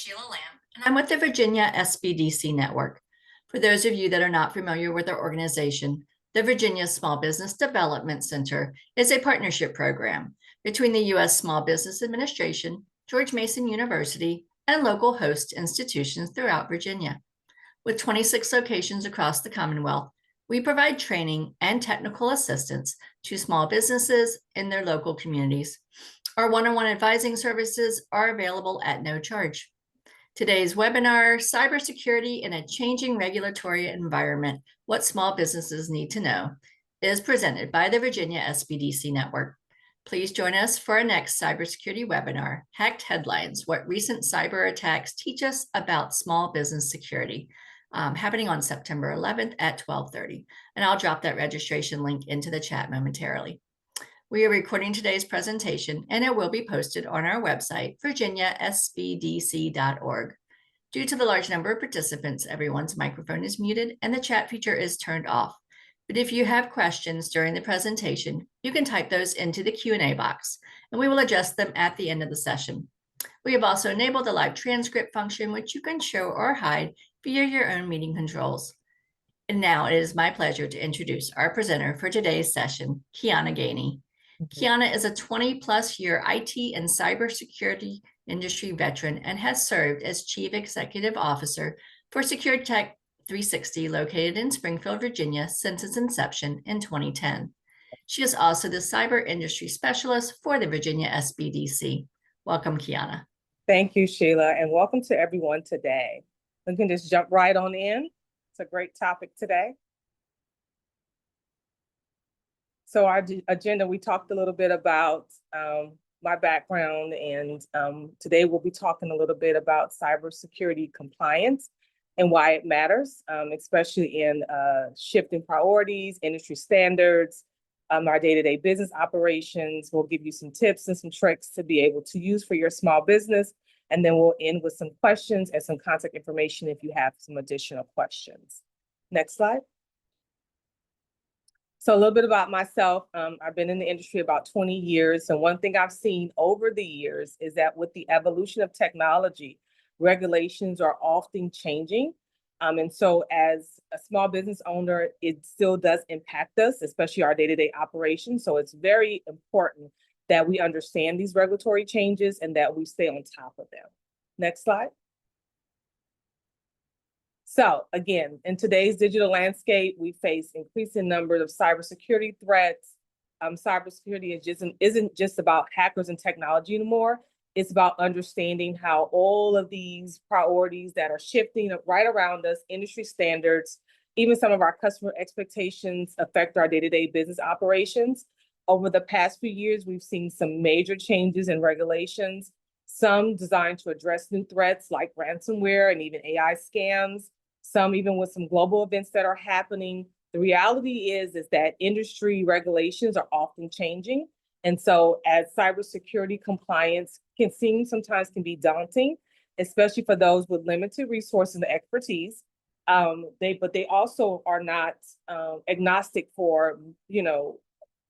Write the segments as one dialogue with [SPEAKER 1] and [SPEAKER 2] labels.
[SPEAKER 1] Sheila Lamb, and I'm with the Virginia SBDC Network. For those of you that are not familiar with our organization, the Virginia Small Business Development Center is a partnership program between the U.S. Small Business Administration, George Mason University, and local host institutions throughout Virginia. With 26 locations across the Commonwealth, we provide training and technical assistance to small businesses in their local communities. Our one-on-one advising services are available at no charge. Today's webinar, Cybersecurity in a Changing Regulatory Environment, What Small Businesses Need to Know, is presented by the Virginia SBDC Network. Please join us for our next cybersecurity webinar, Hacked Headlines, What Recent Cyber Attacks Teach Us About Small Business Security, happening on September 11th at 12:30. And I'll drop that registration link into the chat momentarily. We are recording today's presentation, and it will be posted on our website, virginiasbdc.org. Due to the large number of participants, everyone's microphone is muted and the chat feature is turned off. But if you have questions during the presentation, you can type those into the Q&A box, and we will address them at the end of the session. We have also enabled the live transcript function, which you can show or hide via your own meeting controls. And now it is my pleasure to introduce our presenter for today's session, Kiana Gainey. Kiana is a 20-plus year IT and cybersecurity industry veteran and has served as Chief Executive Officer for SecureTech 360 located in Springfield, Virginia since its inception in 2010. She is also the Cyber Industry Specialist for the Virginia SBDC. Welcome, Kiana.
[SPEAKER 2] Thank you, Sheila, and welcome to everyone today. We can just jump right on in. It's a great topic today. So our agenda, we talked a little bit about my background, and today we'll be talking a little bit about cybersecurity compliance and why it matters, especially in shifting priorities, industry standards, our day-to-day business operations. We'll give you some tips and some tricks to be able to use for your small business, and then we'll end with some questions and some contact information if you have some additional questions. Next slide. So a little bit about myself. I've been in the industry about 20 years. And one thing I've seen over the years is that with the evolution of technology, regulations are often changing. And so as a small business owner, it still does impact us, especially our day-to-day operations. So it's very important that we understand these regulatory changes and that we stay on top of them. Next slide. So again, in today's digital landscape, we face increasing numbers of cybersecurity threats. Cybersecurity isn't just about hackers and technology anymore. It's about understanding how all of these priorities that are shifting right around us, industry standards, even some of our customer expectations affect our day-to-day business operations. Over the past few years, we've seen some major changes in regulations, some designed to address new threats like ransomware and even AI scams. Some even with some global events that are happening. The reality is that industry regulations are often changing. And so as cybersecurity compliance sometimes can be daunting, especially for those with limited resources and expertise. But they also are not agnostic for, the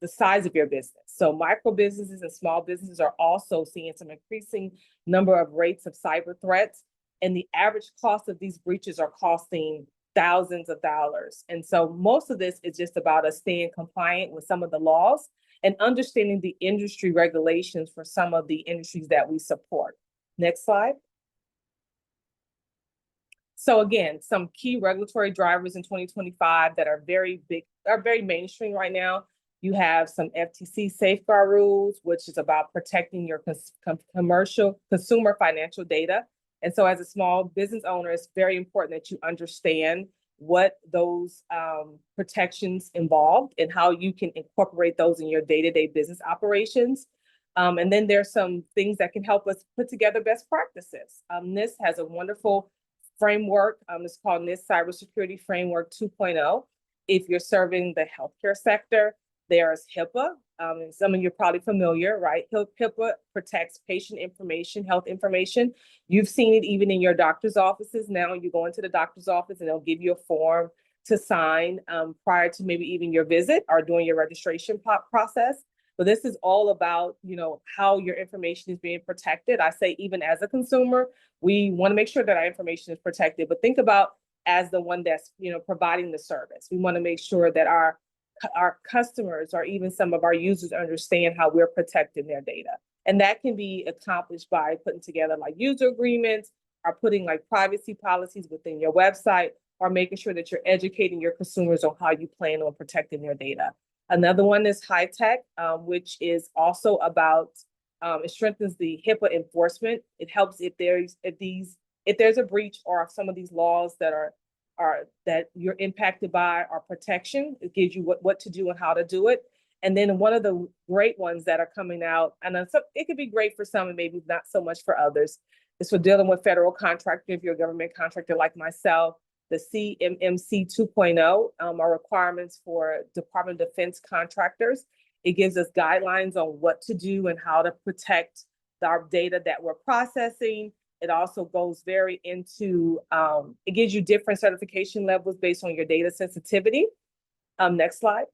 [SPEAKER 2] size of your business. So micro businesses and small businesses are also seeing some increasing number of rates of cyber threats. And the average cost of these breaches are costing thousands of dollars. And so most of this is just about us staying compliant with some of the laws and understanding the industry regulations for some of the industries that we support. Next slide. So again, some key regulatory drivers in 2025 that are very big, are very mainstream right now. You have some FTC safeguard rules, which is about protecting your consumer financial data. And so as a small business owner, it's very important that you understand what those protections involve and how you can incorporate those in your day-to-day business operations. And then there's some things that can help us put together best practices. NIST has a wonderful framework. It's called NIST Cybersecurity Framework 2.0. If you're serving the healthcare sector, there's HIPAA. And some of you are probably familiar, right? HIPAA protects patient information, health information. You've seen it even in your doctor's offices. Now you go into the doctor's office and they'll give you a form to sign prior to maybe even your visit or during your registration process. But this is all about, how your information is being protected. I say, even as a consumer, we want to make sure that our information is protected, but think about as the one that's, providing the service. We want to make sure that our customers or even some of our users understand how we're protecting their data. And that can be accomplished by putting together like user agreements or putting like privacy policies within your website, or making sure that you're educating your consumers on how you plan on protecting their data. Another one is high tech, which is also about, it strengthens the HIPAA enforcement. It helps if there's a breach or some of these laws that are that you're impacted by or protection. It gives you what to do and how to do it. And then one of the great ones that are coming out, and it could be great for some and maybe not so much for others, is for dealing with federal contractor. If you're a government contractor like myself, the CMMC 2.0 are requirements for Department of Defense contractors. It gives us guidelines on what to do and how to protect our data that we're processing. It also goes very into, it gives you different certification levels based on your data sensitivity. Next slide.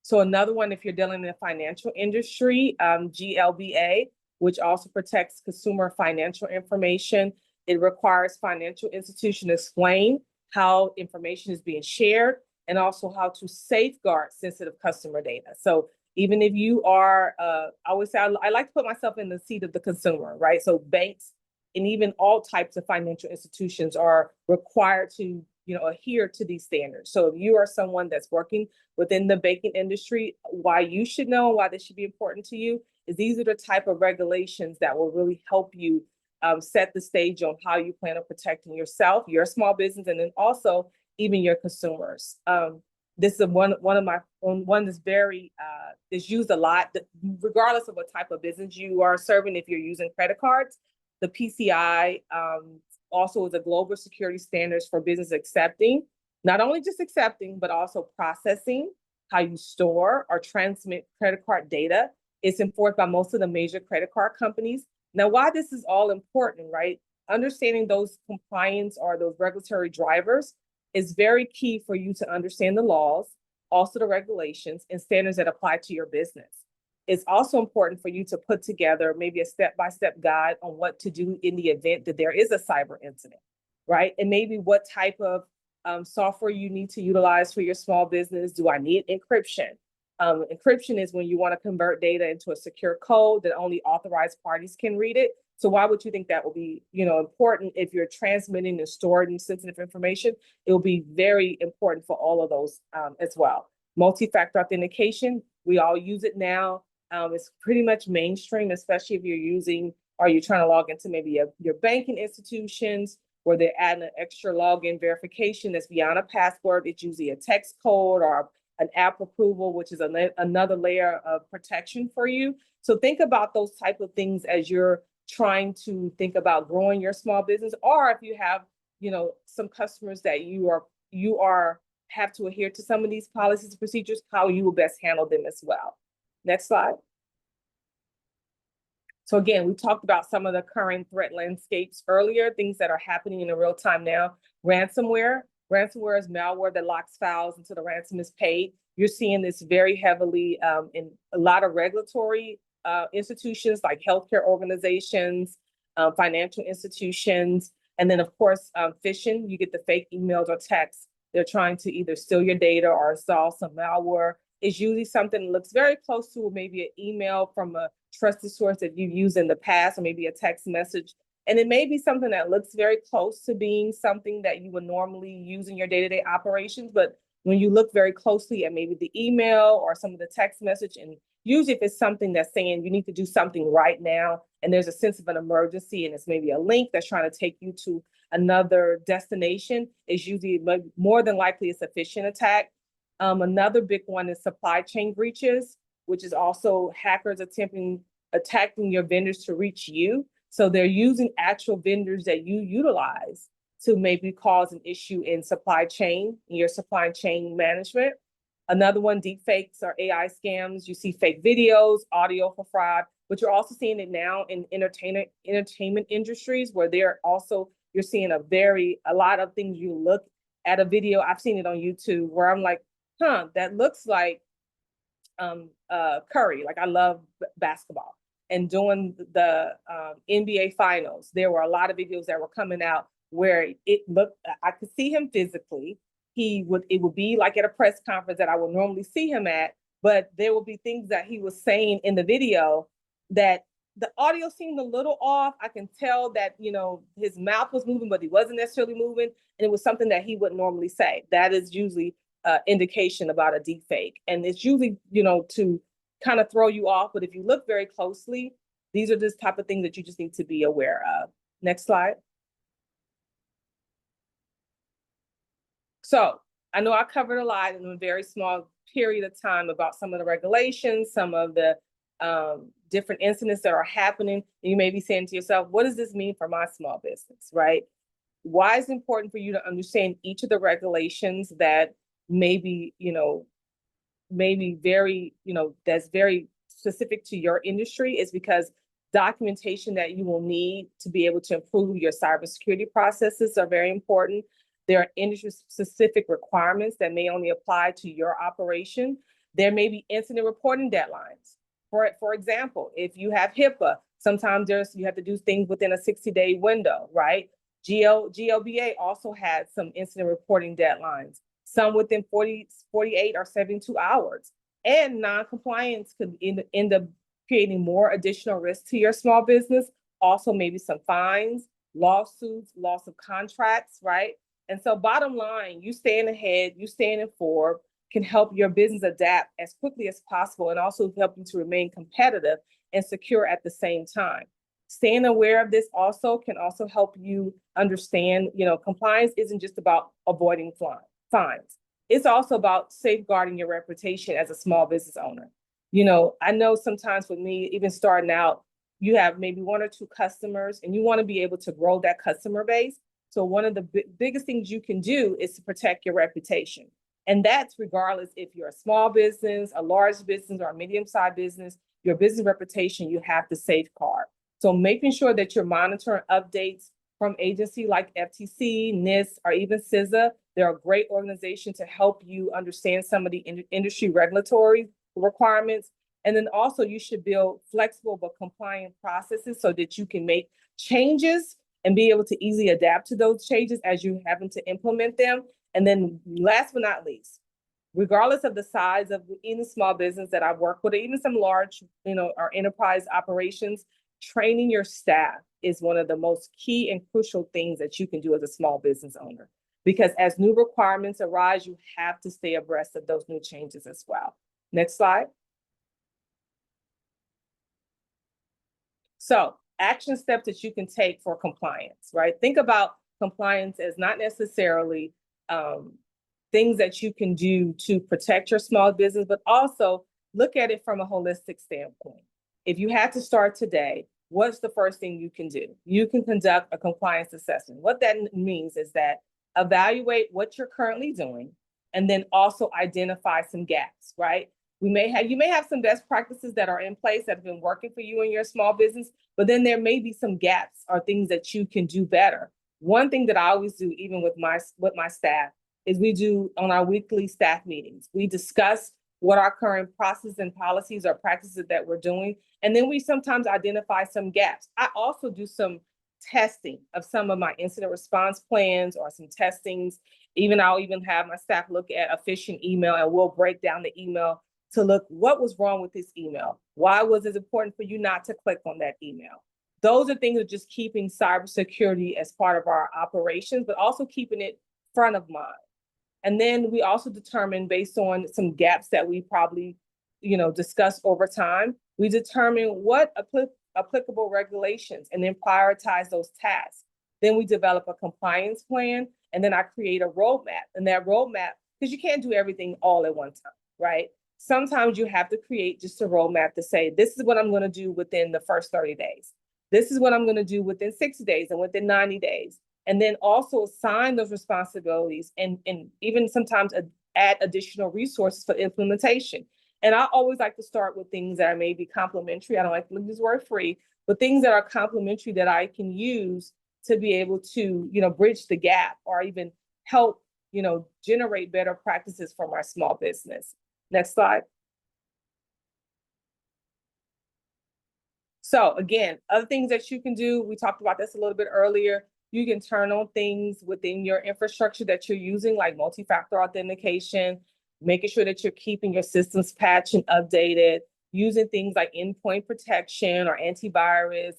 [SPEAKER 2] So another one, if you're dealing in the financial industry, GLBA, which also protects consumer financial information. It requires financial institutions to explain how information is being shared and also how to safeguard sensitive customer data. So even if you are, I always say, I like to put myself in the seat of the consumer, right? So banks and even all types of financial institutions are required to, adhere to these standards. So if you are someone that's working within the banking industry, why you should know why this should be important to you is these are the type of regulations that will really help you set the stage on how you plan on protecting yourself, your small business, and then also even your consumers. This is one that's very is used a lot, regardless of what type of business you are serving. If you're using credit cards, the PCI also is a global security standards for business accepting, not only just accepting, but also processing how you store or transmit credit card data. It's enforced by most of the major credit card companies. Now, why this is all important, right? Understanding those compliance or those regulatory drivers is very key for you to understand the laws, also the regulations and standards that apply to your business. It's also important for you to put together maybe a step-by-step guide on what to do in the event that there is a cyber incident, right? And maybe what type of software you need to utilize for your small business. Do I need encryption? Encryption is when you want to convert data into a secure code that only authorized parties can read it. So why would you think that will be, important if you're transmitting and storing sensitive information? It will be very important for all of those as well. Multi-factor authentication, we all use it now. It's pretty much mainstream, especially if you're using or you're trying to log into maybe your banking institutions where they're adding an extra login verification that's beyond a password. It's usually a text code or an app approval, which is another layer of protection for you. So think about those type of things as you're trying to think about growing your small business, or if you have, some customers that you have to adhere to some of these policies and procedures, how you will best handle them as well. Next slide. So again, we talked about some of the current threat landscapes earlier, things that are happening in real time now. Ransomware. Ransomware is malware that locks files until the ransom is paid. You're seeing this very heavily in a lot of regulatory institutions like healthcare organizations, financial institutions, and then of course, phishing. You get the fake emails or texts. They're trying to either steal your data or install some malware. It's usually something that looks very close to maybe an email from a trusted source that you've used in the past, or maybe a text message. And it may be something that looks very close to being something that you would normally use in your day-to-day operations. But when you look very closely at maybe the email or some of the text message, and usually if it's something that's saying you need to do something right now, and there's a sense of an emergency, and it's maybe a link that's trying to take you to another destination, is usually more than likely it's a phishing attack. Another big one is supply chain breaches, which is also hackers attacking your vendors to reach you. So they're using actual vendors that you utilize to maybe cause an issue in your supply chain management. Another one, deep fakes or AI scams. You see fake videos, audio for fraud, but you're also seeing it now in entertainment industries where you're seeing a lot of things. You look at a video, I've seen it on YouTube where I'm like, that looks like Curry. Like I love basketball. And during the NBA finals, there were a lot of videos that were coming out where it looked, I could see him physically. It would be like at a press conference that I would normally see him at, but there would be things that he was saying in the video that the audio seemed a little off. I can tell that, his mouth was moving, but he wasn't necessarily moving. And it was something that he wouldn't normally say. That is usually indication about a deep fake. And it's usually, to kind of throw you off. But if you look very closely, these are just type of things that you just need to be aware of. Next slide. So I know I covered a lot in a very small period of time about some of the regulations, some of the different incidents that are happening. And you may be saying to yourself, what does this mean for my small business, right? Why is it important for you to understand each of the regulations that maybe very, that's very specific to your industry? Is because documentation that you will need to be able to improve your cybersecurity processes are very important. There are industry-specific requirements that may only apply to your operation. There may be incident reporting deadlines. For example, if you have HIPAA, sometimes you have to do things within a 60-day window, right? GLBA also has some incident reporting deadlines, some within 48 or 72 hours. And non-compliance could end up creating more additional risk to your small business. Also, maybe some fines, lawsuits, loss of contracts, right? And so bottom line, you staying ahead, you staying informed can help your business adapt as quickly as possible and also help you to remain competitive and secure at the same time. Staying aware of this also can also help you understand, compliance isn't just about avoiding fines. It's also about safeguarding your reputation as a small business owner. I know sometimes with me, even starting out, you have maybe one or two customers and you want to be able to grow that customer base. So one of the biggest things you can do is to protect your reputation. And that's regardless if you're a small business, a large business, or a medium-sized business, your business reputation, you have to safeguard. So making sure that you're monitoring updates from agencies like FTC, NIST, or even CISA. They're a great organization to help you understand some of the industry regulatory requirements. And then also you should build flexible but compliant processes so that you can make changes and be able to easily adapt to those changes as you happen to implement them. And then last but not least, regardless of the size of any small business that I've worked with, or even some large, or enterprise operations, training your staff is one of the most key and crucial things that you can do as a small business owner. Because as new requirements arise, you have to stay abreast of those new changes as well. Next slide. So action steps that you can take for compliance, right? Think about compliance as not necessarily things that you can do to protect your small business, but also look at it from a holistic standpoint. If you had to start today, what's the first thing you can do? You can conduct a compliance assessment. What that means is that evaluate what you're currently doing and then also identify some gaps, right? You may have some best practices that are in place that have been working for you in your small business, but then there may be some gaps or things that you can do better. One thing that I always do, even with my staff, is we do on our weekly staff meetings. We discuss what our current processes and policies or practices that we're doing, and then we sometimes identify some gaps. I also do some testing of some of my incident response plans or some testings. I'll even have my staff look at a phishing email and we'll break down the email to look what was wrong with this email. Why was it important for you not to click on that email? Those are things of just keeping cybersecurity as part of our operations, but also keeping it front of mind. And then we also determine, based on some gaps that we probably, discuss over time, we determine what applicable regulations and then prioritize those tasks. Then we develop a compliance plan, and then I create a roadmap. And that roadmap, because you can't do everything all at one time, right? Sometimes you have to create just a roadmap to say, this is what I'm going to do within the first 30 days. This is what I'm going to do within 60 days and within 90 days. And then also assign those responsibilities and even sometimes add additional resources for implementation. And I always like to start with things that are maybe complementary. I don't like to use the word free, but things that are complementary that I can use to be able to, bridge the gap or even help generate better practices from our small business. Next slide. So again, other things that you can do, we talked about this a little bit earlier. You can turn on things within your infrastructure that you're using, like multi-factor authentication, making sure that you're keeping your systems patched and updated, using things like endpoint protection or antivirus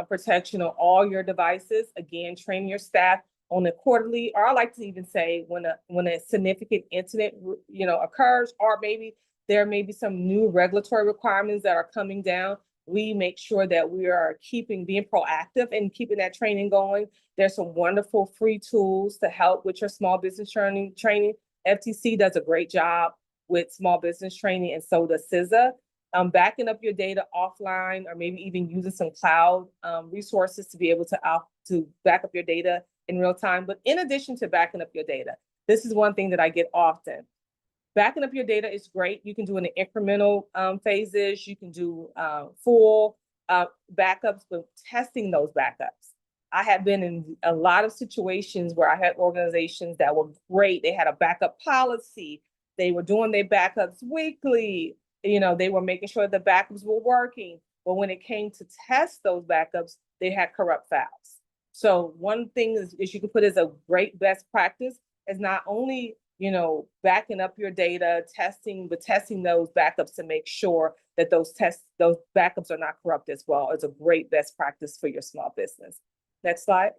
[SPEAKER 2] protection on all your devices. Again, train your staff on a quarterly, or I like to even say when a significant incident occurs, or maybe there may be some new regulatory requirements that are coming down. We make sure that we are being proactive and keeping that training going. There's some wonderful free tools to help with your small business training. FTC does a great job with small business training, and so does CISA. Backing up your data offline, or maybe even using some cloud resources to be able to back up your data in real time. But in addition to backing up your data, this is one thing that I get often. Backing up your data is great. You can do it in incremental phases. You can do full backups, but testing those backups. I have been in a lot of situations where I had organizations that were great. They had a backup policy. They were doing their backups weekly. They were making sure the backups were working. But when it came to test those backups, they had corrupt files. So one thing is you can put as a great best practice is not only backing up your data, but testing those backups to make sure that those backups are not corrupt as well. It's a great best practice for your small business. Next slide.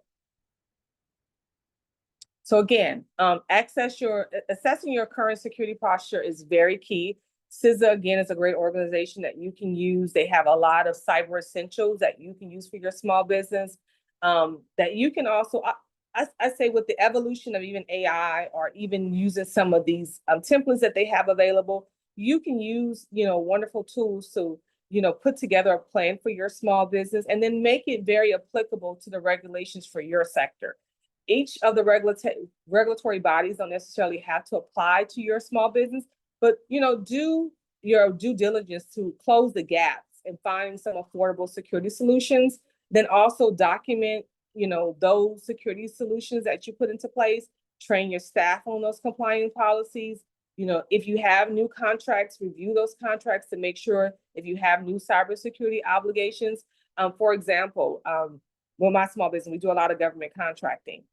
[SPEAKER 2] So again, assessing your current security posture is very key. CISA, again, is a great organization that you can use. They have a lot of cyber essentials that you can use for your small business, that you can also, I say with the evolution of even AI, or even using some of these templates that they have available, you can use, wonderful tools to, put together a plan for your small business and then make it very applicable to the regulations for your sector. Each of the regulatory bodies don't necessarily have to apply to your small business, but, do your due diligence to close the gaps and find some affordable security solutions. Then also document those security solutions that you put into place, train your staff on those compliance policies. If you have new contracts, review those contracts to make sure if you have new cybersecurity obligations. For example, with my small business, we do a lot of government contracting.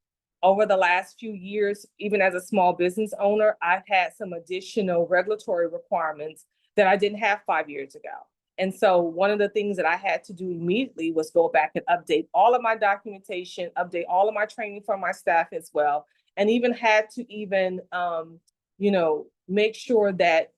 [SPEAKER 2] Over the last few years, even as a small business owner, I've had some additional regulatory requirements that I didn't have 5 years ago. And so one of the things that I had to do immediately was go back and update all of my documentation, update all of my training for my staff as well, and even had to make sure that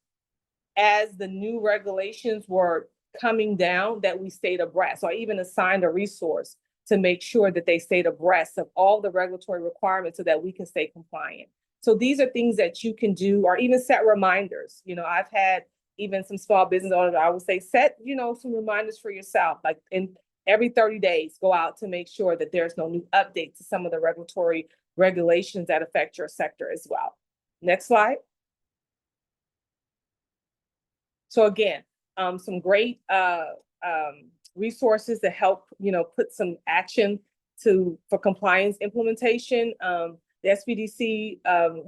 [SPEAKER 2] as the new regulations were coming down, that we stayed abreast. So I even assigned a resource to make sure that they stayed abreast of all the regulatory requirements so that we can stay compliant. So these are things that you can do, or even set reminders. I've had even some small business owners, I would say, set, some reminders for yourself, like in every 30 days, go out to make sure that there's no new update to some of the regulatory regulations that affect your sector as well. Next slide. So again, some great resources to help, put some action for compliance implementation. The SBDC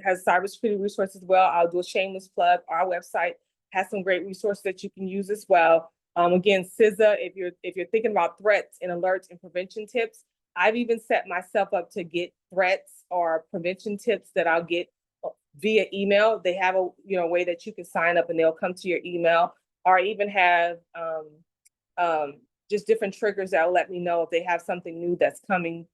[SPEAKER 2] has cybersecurity resources as well. I'll do a shameless plug. Our website has some great resources that you can use as well. Again, CISA, if you're thinking about threats and alerts and prevention tips, I've even set myself up to get threats or prevention tips that I'll get via email. They have a way that you can sign up and they'll come to your email, or even have just different triggers that'll let me know if they have something new that's coming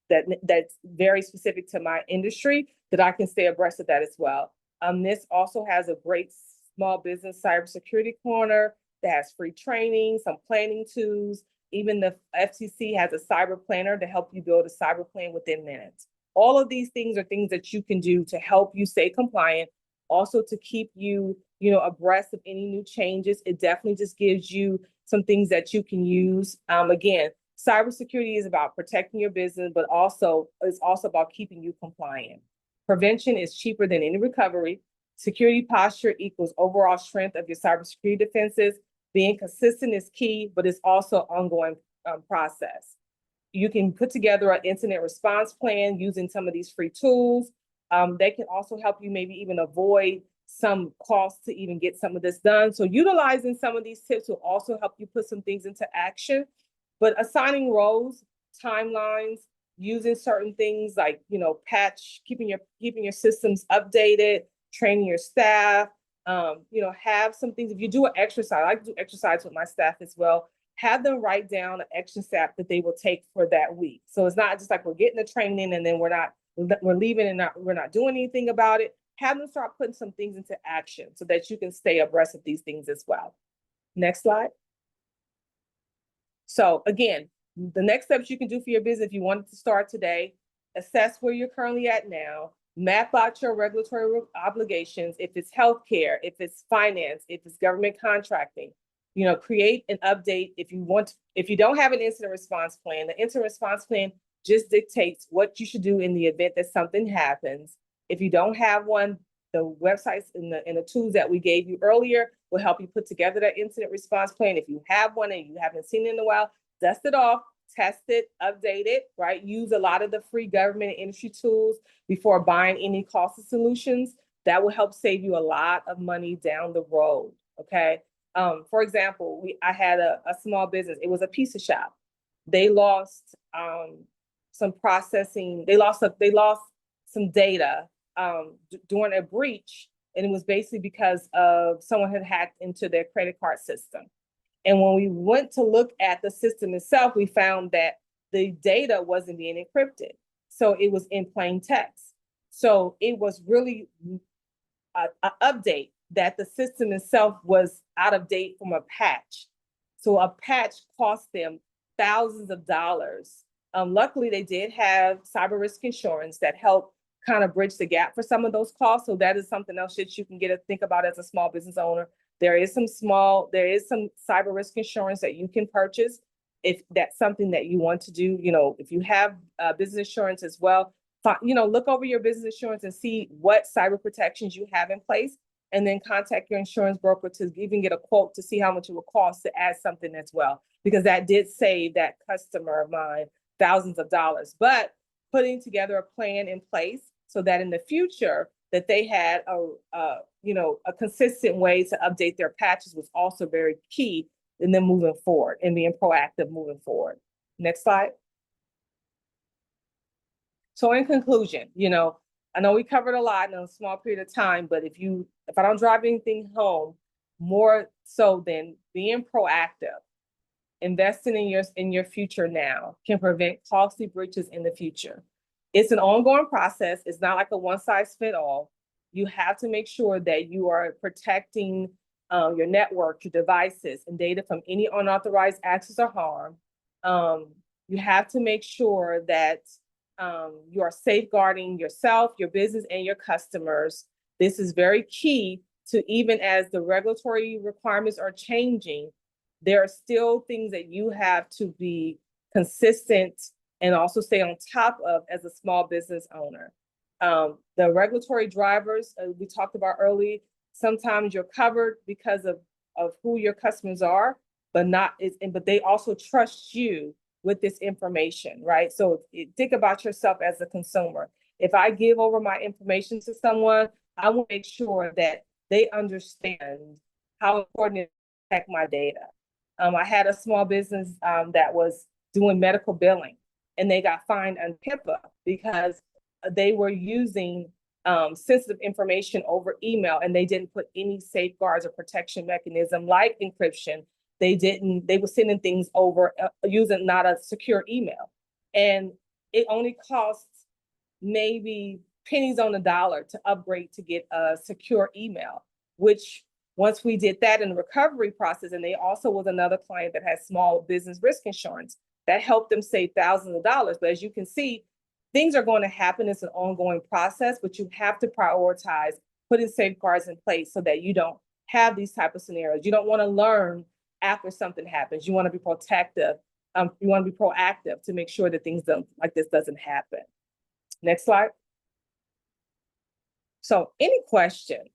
[SPEAKER 2] that's very specific to my industry, that I can stay abreast of that as well. This also has a great small business cybersecurity corner that has free training, some planning tools. Even the FTC has a cyber planner to help you build a cyber plan within minutes. All of these things are things that you can do to help you stay compliant, also to keep you, abreast of any new changes. It definitely just gives you some things that you can use. Again, cybersecurity is about protecting your business, but it's also about keeping you compliant. Prevention is cheaper than any recovery. Security posture equals overall strength of your cybersecurity defenses. Being consistent is key, but it's also an ongoing process. You can put together an incident response plan using some of these free tools. They can also help you maybe even avoid some costs to even get some of this done. So utilizing some of these tips will also help you put some things into action. But assigning roles, timelines, using certain things like, you know, keeping your systems updated, training your staff, you know, have some things. If you do an exercise, I like to do exercise with my staff as well. Have them write down an action step that they will take for that week. So it's not just like we're getting the training and then we're leaving and we're not doing anything about it. Have them start putting some things into action so that you can stay abreast of these things as well. Next slide. So again, the next steps you can do for your business if you wanted to start today, assess where you're currently at now, map out your regulatory obligations, if it's healthcare, if it's finance, if it's government contracting, you know, create and update if you don't have an incident response plan. The incident response plan just dictates what you should do in the event that something happens. If you don't have one, the websites and the tools that we gave you earlier will help you put together that incident response plan. If you have one and you haven't seen it in a while, dust it off, test it, update it, right? Use a lot of the free government and industry tools before buying any costly solutions. That will help save you a lot of money down the road, okay? For example, I had a small business. It was a pizza shop. They lost some processing. They lost some data during a breach, and it was basically because of someone had hacked into their credit card system. And when we went to look at the system itself, we found that the data wasn't being encrypted. So it was in plain text. So it was really an update that the system itself was out of date from a patch. So a patch cost them thousands of dollars. Luckily, they did have cyber risk insurance that helped kind of bridge the gap for some of those costs. So that is something else that you can think about as a small business owner. There is some cyber risk insurance that you can purchase if that's something that you want to do. You know, if you have business insurance as well, you know, look over your business insurance and see what cyber protections you have in place, and then contact your insurance broker to even get a quote to see how much it will cost to add something as well, because that did save that customer of mine thousands of dollars. But putting together a plan in place so that in the future that they had a consistent way to update their patches was also very key in them moving forward and being proactive moving forward. Next slide. So in conclusion, you know, I know we covered a lot in a small period of time, but if I don't drive anything home, more so than being proactive, investing in your future now can prevent costly breaches in the future. It's an ongoing process. It's not like a one size fit all. You have to make sure that you are protecting your network, your devices, and data from any unauthorized access or harm. You have to make sure that you are safeguarding yourself, your business, and your customers. This is very key to, even as the regulatory requirements are changing, there are still things that you have to be consistent and also stay on top of as a small business owner. The regulatory drivers we talked about early, sometimes you're covered because of who your customers are, but they also trust you with this information, right? So think about yourself as a consumer. If I give over my information to someone, I want to make sure that they understand how important it is to protect my data. I had a small business that was doing medical billing, and they got fined on HIPAA because they were using sensitive information over email, and they didn't put any safeguards or protection mechanism like encryption. They were sending things over using not a secure email. And it only costs maybe pennies on the dollar to upgrade to get a secure email, which once we did that in the recovery process, and they also was another client that had small business risk insurance, that helped them save thousands of dollars. But as you can see, things are going to happen. It's an ongoing process, but you have to prioritize putting safeguards in place so that you don't have these type of scenarios. You don't want to learn after something happens. You want to be protective. You want to be proactive to make sure that things like this doesn't happen. Next slide. So any questions?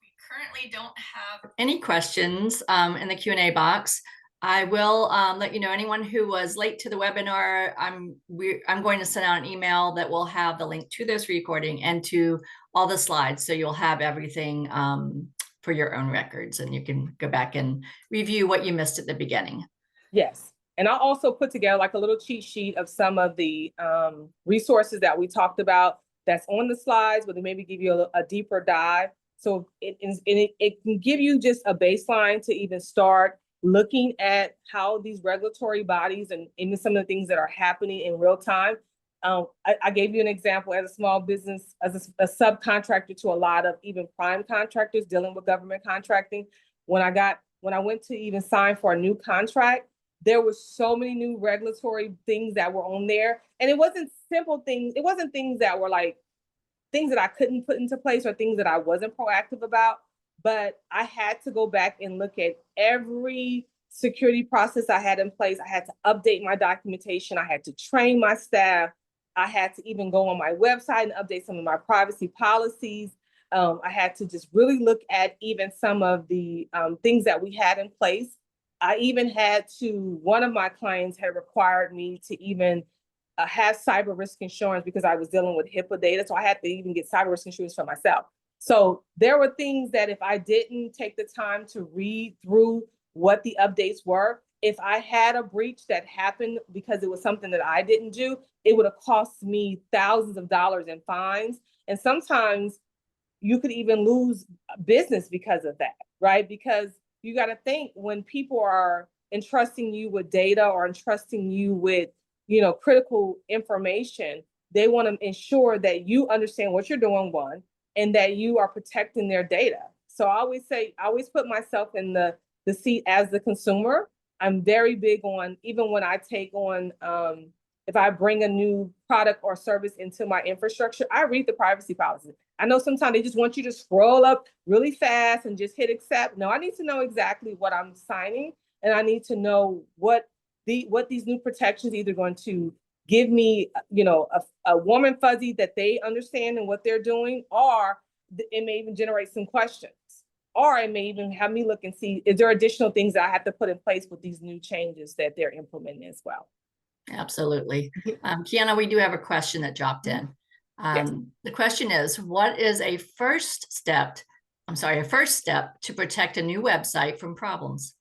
[SPEAKER 1] We currently don't have any questions in the Q&A box. I will let you know, anyone who was late to the webinar, I'm going to send out an email that will have the link to this recording and to all the slides. So you'll have everything for your own records, and you can go back and review what you missed at the beginning.
[SPEAKER 2] Yes. And I'll also put together like a little cheat sheet of some of the resources that we talked about that's on the slides, but they maybe give you a deeper dive. So it can give you just a baseline to even start looking at how these regulatory bodies and even some of the things that are happening in real time. I gave you an example as a small business, as a subcontractor to a lot of even prime contractors dealing with government contracting. When I went to even sign for a new contract, there were so many new regulatory things that were on there. And it wasn't simple things. It wasn't things that were like things that I couldn't put into place or things that I wasn't proactive about. But I had to go back and look at every security process I had in place. I had to update my documentation. I had to train my staff. I had to even go on my website and update some of my privacy policies. I had to just really look at even some of the things that we had in place. I even had to, one of my clients had required me to even have cyber risk insurance because I was dealing with HIPAA data. So I had to even get cyber risk insurance for myself. So there were things that if I didn't take the time to read through what the updates were, if I had a breach that happened because it was something that I didn't do, it would have cost me thousands of dollars in fines. And sometimes you could even lose business because of that, right? Because you got to think when people are entrusting you with data or entrusting you with, critical information, they want to ensure that you understand what you're doing, one, and that you are protecting their data. So I always put myself in the seat as the consumer. I'm very big on, even when I take on, if I bring a new product or service into my infrastructure, I read the privacy policy. I know sometimes they just want you to scroll up really fast and just hit accept. No, I need to know exactly what I'm signing, and I need to know what these new protections either going to give me, a warm and fuzzy that they understand and what they're doing, or it may even generate some questions, or it may even have me look and see, is there additional things that I have to put in place with these new changes that they're implementing as well?
[SPEAKER 1] Absolutely. Kiana, we do have a question that dropped in.
[SPEAKER 2] Yes.
[SPEAKER 1] The question is, what is a first step to protect a new website from problems?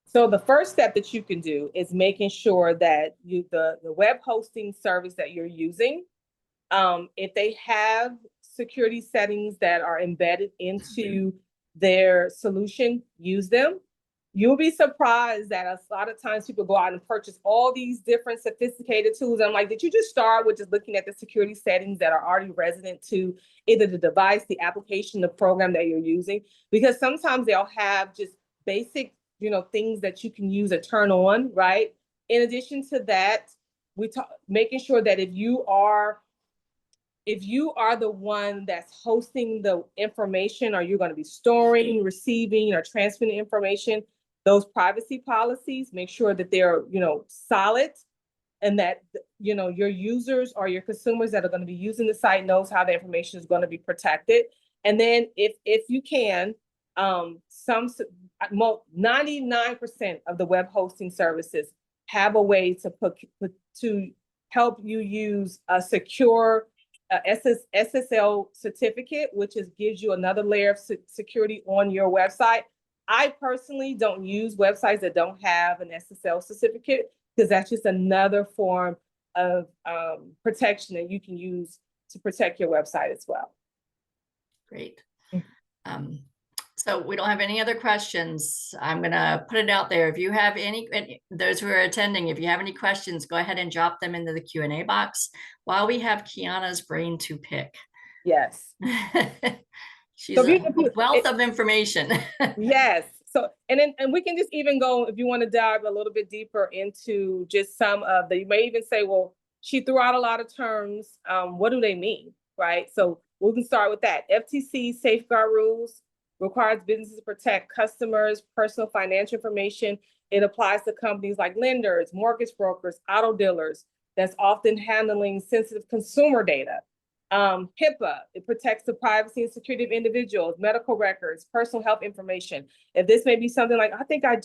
[SPEAKER 2] So the first step that you can do is making sure that the web hosting service that you're using, if they have security settings that are embedded into their solution, use them. You'll be surprised that a lot of times people go out and purchase all these different sophisticated tools. I'm like, did you just start with just looking at the security settings that are already resident to either the device, the application, the program that you're using? Because sometimes they'll have just basic, things that you can use or turn on, right? In addition to that, making sure that if you are the one that's hosting the information, or you're going to be storing, receiving, or transmitting information, those privacy policies, make sure that they're, solid, and that, your users or your consumers that are going to be using the site knows how the information is going to be protected. And then if you can, 99% of the web hosting services have a way to help you use a secure SSL certificate, which gives you another layer of security on your website. I personally don't use websites that don't have an SSL certificate, because that's just another form of protection that you can use to protect your website as well.
[SPEAKER 1] Great. So we don't have any other questions. I'm going to put it out there. If you have those who are attending, if you have any questions, go ahead and drop them into the Q&A box while we have Kiana's brain to pick.
[SPEAKER 2] Yes.
[SPEAKER 1] She's a wealth of information.
[SPEAKER 2] Yes. So, and we can just even go, if you want to dive a little bit deeper into just some of you may even say, well, she threw out a lot of terms. What do they mean? Right. So we can start with that. FTC safeguard rules requires businesses to protect customers' personal financial information. It applies to companies like lenders, mortgage brokers, auto dealers that's often handling sensitive consumer data. HIPAA, it protects the privacy and security of individuals, medical records, personal health information. If this may be something like, I think I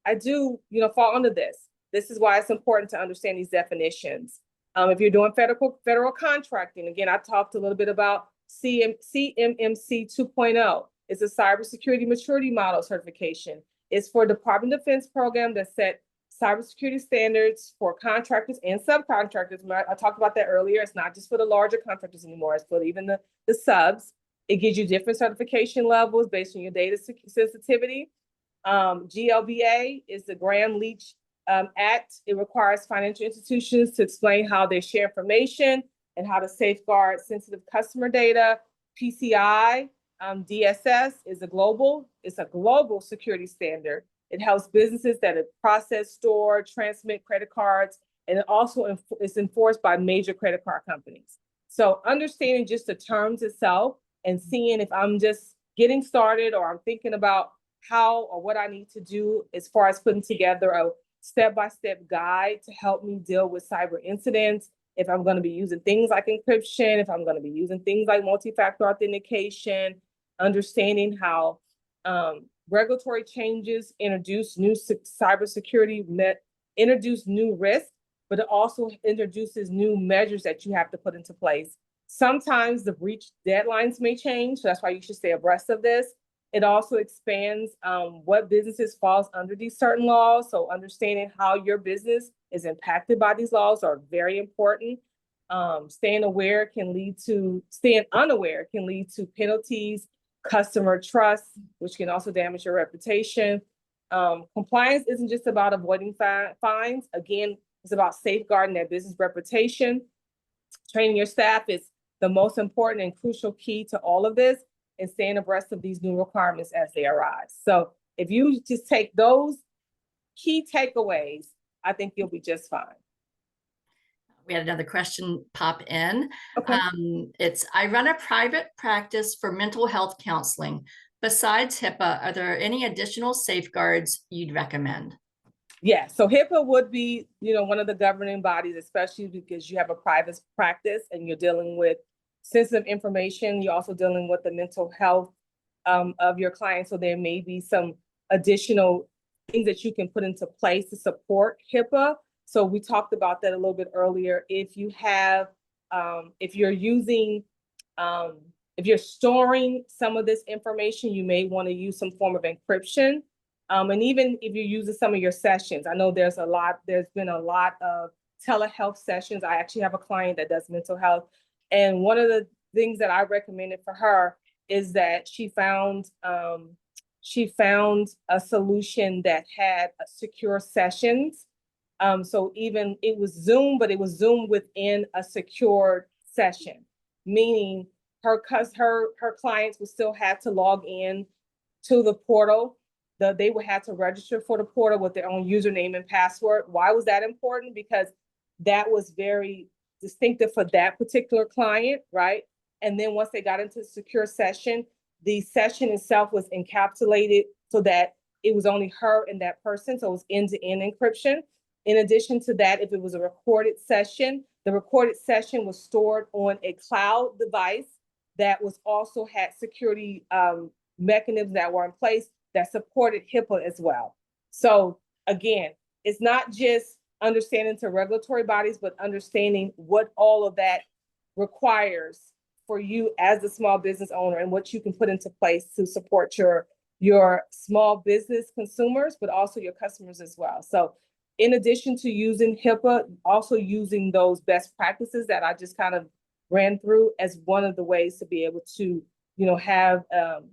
[SPEAKER 2] I do, fall under this. This is why it's important to understand these definitions. If you're doing federal contracting, again, I talked a little bit about CMMC 2.0. It's a cybersecurity maturity model certification. It's for Department of Defense program that set cybersecurity standards for contractors and subcontractors. I talked about that earlier. It's not just for the larger contractors anymore. It's for even the subs. It gives you different certification levels based on your data sensitivity. GLBA is the Graham-Leach Act. It requires financial institutions to explain how they share information and how to safeguard sensitive customer data. PCI DSS is a global security standard. It helps businesses that process, store, transmit credit cards, and it also is enforced by major credit card companies. So understanding just the terms itself and seeing if I'm just getting started or I'm thinking about how or what I need to do as far as putting together a step-by-step guide to help me deal with cyber incidents, if I'm going to be using things like encryption, if I'm going to be using things like multi-factor authentication, understanding how regulatory changes introduce new cybersecurity, introduce new risks, but it also introduces new measures that you have to put into place. Sometimes the breach deadlines may change, so that's why you should stay abreast of this. It also expands what businesses falls under these certain laws. So understanding how your business is impacted by these laws are very important. Staying unaware can lead to penalties, customer trust, which can also damage your reputation. Compliance isn't just about avoiding fines. Again, it's about safeguarding that business reputation. Training your staff is the most important and crucial key to all of this, and staying abreast of these new requirements as they arise. So if you just take those key takeaways, I think you'll be just fine.
[SPEAKER 1] We had another question pop in.
[SPEAKER 2] Okay.
[SPEAKER 1] I run a private practice for mental health counseling. Besides HIPAA, are there any additional safeguards you'd recommend?
[SPEAKER 2] Yeah, so HIPAA would be, one of the governing bodies, especially because you have a private practice and you're dealing with sensitive information. You're also dealing with the mental health of your client. So there may be some additional things that you can put into place to support HIPAA. So we talked about that a little bit earlier. If you have, if you're storing some of this information, you may want to use some form of encryption. And even if you're using some of your sessions, I know there's been a lot of telehealth sessions. I actually have a client that does mental health. And one of the things that I recommended for her is that she found a solution that had a secure sessions. So even it was Zoom, but it was Zoom within a secured session, meaning her clients would still have to log in to the portal. They would have to register for the portal with their own username and password. Why was that important? Because that was very distinctive for that particular client, right? And then once they got into the secure session, the session itself was encapsulated so that it was only her and that person. So it was end-to-end encryption. In addition to that, if it was a recorded session, the recorded session was stored on a cloud device that was also had security mechanisms that were in place that supported HIPAA as well. So again, it's not just understanding to regulatory bodies, but understanding what all of that requires for you as a small business owner and what you can put into place to support your small business consumers, but also your customers as well. So in addition to using HIPAA, also using those best practices that I just kind of ran through as one of the ways to be able to, have to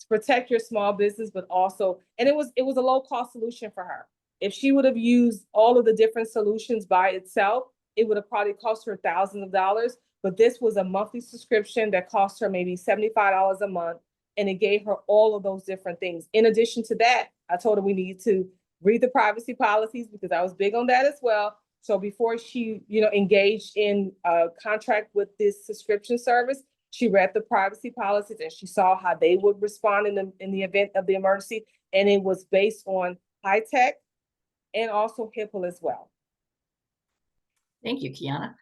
[SPEAKER 2] protect your small business, but also, and it was a low cost solution for her. If she would have used all of the different solutions by itself, it would have probably cost her thousands of dollars. But this was a monthly subscription that cost her maybe $75 a month. And it gave her all of those different things. In addition to that, I told her we need to read the privacy policies because I was big on that as well. So before she, engaged in a contract with this subscription service, she read the privacy policies and she saw how they would respond in the event of the emergency. And it was based on high tech and also HIPAA as well.
[SPEAKER 1] Thank you, Kiana.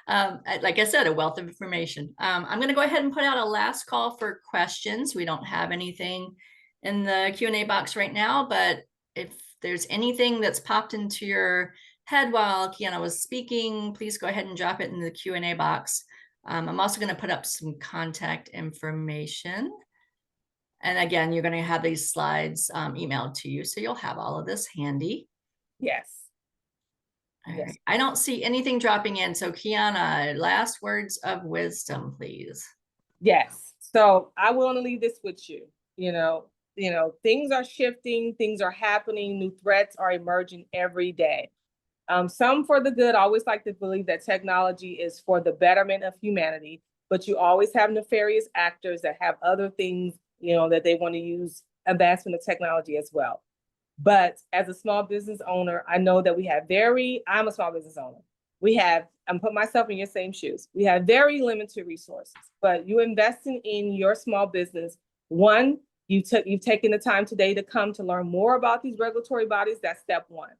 [SPEAKER 1] Like I said, a wealth of information. I'm going to go ahead and put out a last call for questions. We don't have anything in the Q&A box right now, but if there's anything that's popped into your head while Kiana was speaking, please go ahead and drop it in the Q&A box. I'm also going to put up some contact information. And again, you're going to have these slides emailed to you, so you'll have all of this handy.
[SPEAKER 2] Yes.
[SPEAKER 1] All
[SPEAKER 2] Yes.
[SPEAKER 1] right. I don't see anything dropping in. So Kiana, last words of wisdom, please.
[SPEAKER 2] Yes. So I want to leave this with you. Things are shifting, things are happening, new threats are emerging every day. Some for the good. I always like to believe that technology is for the betterment of humanity, but you always have nefarious actors that have other things, that they want to use advancement of technology as well. But as a small business owner, I know that I'm a small business owner. I'm putting myself in your same shoes. We have very limited resources, but you investing in your small business. One, you've taken the time today to come to learn more about these regulatory bodies. That's step one.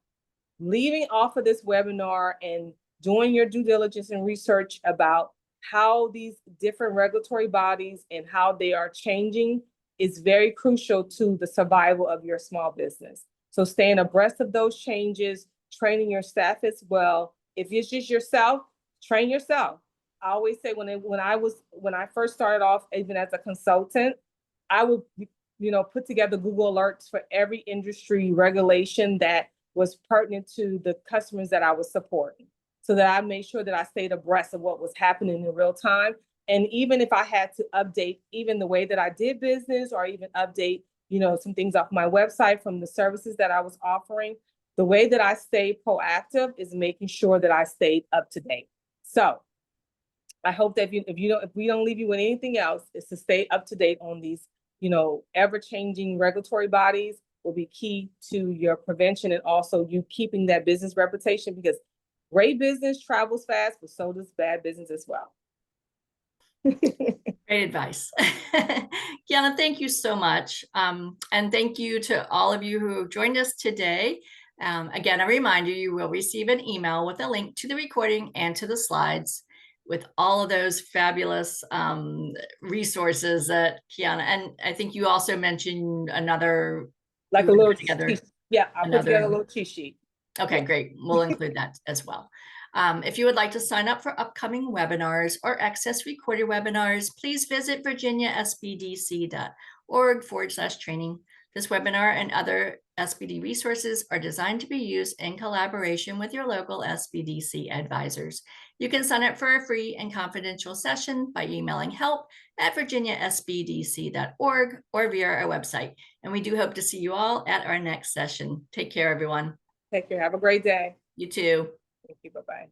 [SPEAKER 2] Leaving off of this webinar and doing your due diligence and research about how these different regulatory bodies and how they are changing is very crucial to the survival of your small business. So staying abreast of those changes, training your staff as well. If it's just yourself, train yourself. I always say when I first started off, even as a consultant, I would put together Google alerts for every industry regulation that was pertinent to the customers that I was supporting, so that I made sure that I stayed abreast of what was happening in real time. And even if I had to update even the way that I did business, or even update, some things off my website from the services that I was offering, the way that I stayed proactive is making sure that I stayed up to date. So I hope that if we don't leave you with anything else, is to stay up to date on these, ever-changing regulatory bodies will be key to your prevention, and also you keeping that business reputation, because great business travels fast, but so does bad business as well.
[SPEAKER 1] Great advice. Kiana, thank you so much. And thank you to all of you who joined us today. Again, a reminder, you will receive an email with a link to the recording and to the slides with all of those fabulous resources that Kiana, and I think you also mentioned another,
[SPEAKER 2] like a little
[SPEAKER 1] together.
[SPEAKER 2] Yeah, I'll put together a little cheat sheet.
[SPEAKER 1] Okay, great. We'll include that as well. If you would like to sign up for upcoming webinars or access recorded webinars, please visit virginiasbdc.org/training. This webinar and other SBD resources are designed to be used in collaboration with your local SBDC advisors. You can sign up for a free and confidential session by emailing help@virginiasbdc.org or via our website. And we do hope to see you all at our next session. Take care, everyone.
[SPEAKER 2] Take care. Have a great day.
[SPEAKER 1] You too.
[SPEAKER 2] Thank you. Bye-bye.